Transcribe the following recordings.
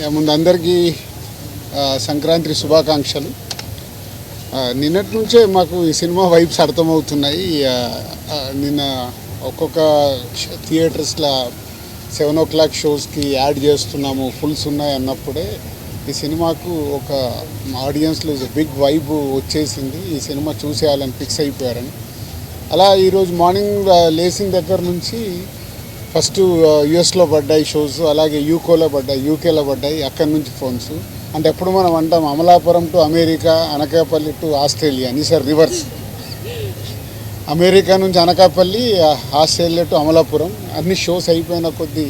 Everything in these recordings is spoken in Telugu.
ముందు అందరికీ సంక్రాంతి శుభాకాంక్షలు. నిన్నటి నుంచే మాకు ఈ సినిమా వైబ్స్ అర్థమవుతున్నాయి. నిన్న ఒక్కొక్క థియేటర్స్లో 7 o'clock షోస్కి యాడ్ చేస్తున్నాము, ఫుల్స్ ఉన్నాయి అన్నప్పుడే ఈ సినిమాకు ఒక ఆడియన్స్లో బిగ్ వైబ్ వచ్చేసింది. ఈ సినిమా చూసేయాలని ఫిక్స్ అయిపోయారని. అలా ఈరోజు మార్నింగ్ లేచిన దగ్గర నుంచి ఫస్ట్ యుఎస్లో పడ్డాయి షోస్, అలాగే యూకేలో పడ్డాయి. అక్కడి నుంచి ఫోన్స్. అంటే ఎప్పుడు మనం అంటాం Amalapuram to America, Anakapalli to Australia అని, సార్ రివర్స్. అమెరికా నుంచి అనకాపల్లి, ఆస్ట్రేలియా టు అమలాపురం. అన్ని షోస్ అయిపోయిన కొద్దీ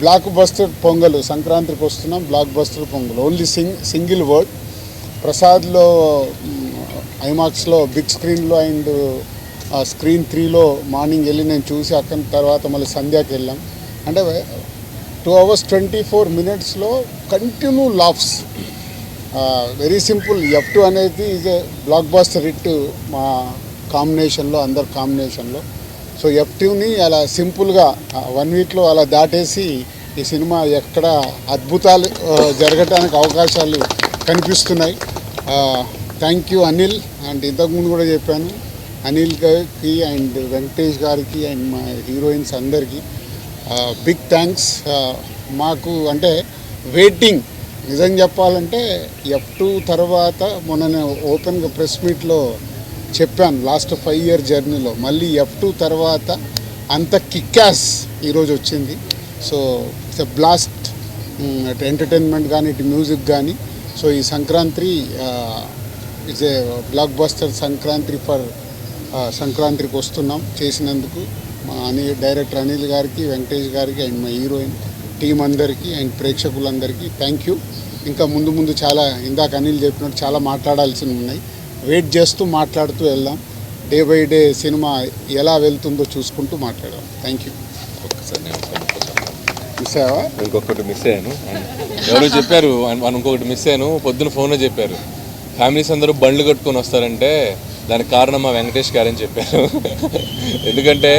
బ్లాక్ బస్టర్ పొంగల్, సంక్రాంతికి వస్తున్నాం, blockbuster Pongal. Only single word. ప్రసాద్లో ఐమాక్స్లో బిగ్ స్క్రీన్లో అండ్ స్క్రీన్ 3లో మార్నింగ్ వెళ్ళి నేను చూసి అక్కడి తర్వాత మళ్ళీ సంధ్యాకి వెళ్ళాం. అంటే 2 hours 24 minutesలో continue laughs. Very simple. F2 అనేది is a blockbuster hit మా కాంబినేషన్లో, అందరు కాంబినేషన్లో. సో F2ని అలా సింపుల్గా 1 weekలో అలా దాటేసి ఈ సినిమా ఎక్కడ అద్భుతాలు జరగటానికి అవకాశాలు కనిపిస్తున్నాయి. Thank you Anil. అండ్ ఇంతకుముందు కూడా చెప్పాను, అనిల్ గారికి అండ్ వెంకటేష్ గారికి అండ్ మా హీరోయిన్స్ అందరికీ బిగ్ థ్యాంక్స్. మాకు అంటే వెయిటింగ్, నిజం చెప్పాలంటే F2 తర్వాత మొన్న నేను ఓపెన్గా ప్రెస్ మీట్లో చెప్పాను, లాస్ట్ 5 year జర్నీలో మళ్ళీ F2 తర్వాత అంత కిక్యాస్ ఈరోజు వచ్చింది. So it's a blast. అటు ఎంటర్టైన్మెంట్ కానీ, ఇటు మ్యూజిక్ కానీ. సో ఈ Sankranti it's a block buster Sankranti for సంక్రాంతికి వస్తున్నాం. చేసినందుకు మా డైరెక్టర్ అనిల్ గారికి, వెంకటేష్ గారికి అండ్ మా హీరోయిన్ టీం అందరికీ అండ్ ప్రేక్షకులందరికీ థ్యాంక్ యూ. ఇంకా ముందు చాలా, ఇందాక అనిల్ చెప్పినట్టు చాలా మాట్లాడాల్సినవి ఉన్నాయి. వెయిట్ చేస్తూ మాట్లాడుతూ వెళ్దాం. డే బై డే సినిమా ఎలా వెళ్తుందో చూసుకుంటూ మాట్లాడదాం. Thank you. మిస్ అయ్యావా? ఇంకొకటి మిస్ అయ్యాను. ఎవరో చెప్పారు, ఇంకొకటి మిస్ అయ్యాను. పొద్దున ఫోన్లో చెప్పారు, ఫ్యామిలీస్ అందరూ బండ్లు కట్టుకొని వస్తారంటే దానికి కారణం మా వెంకటేష్ గారని చెప్పారు. ఎందుకంటే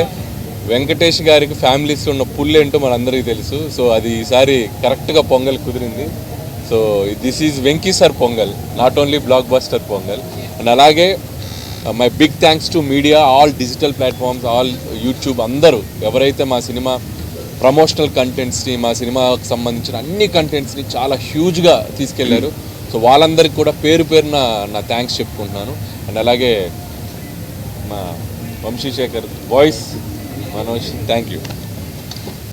వెంకటేష్ గారికి ఫ్యామిలీస్లో ఉన్న పుల్ ఏంటో మనందరికీ తెలుసు. సో అది ఈసారి కరెక్ట్గా పొంగల్ కుదిరింది. So this is Venky sir Pongal, not only blockbuster Pongal. And అలాగే my big thanks to media, all digital platforms, all YouTube, అందరూ ఎవరైతే మా సినిమా ప్రమోషనల్ కంటెంట్స్ని, మా సినిమాకి సంబంధించిన అన్ని కంటెంట్స్ని చాలా హ్యూజ్గా తీసుకెళ్లారు. సో వాళ్ళందరికీ కూడా పేరున నా థ్యాంక్స్ చెప్పుకుంటున్నాను. అండ్ అలాగే మా Vamsi Sekhar voice Manoj, thank you.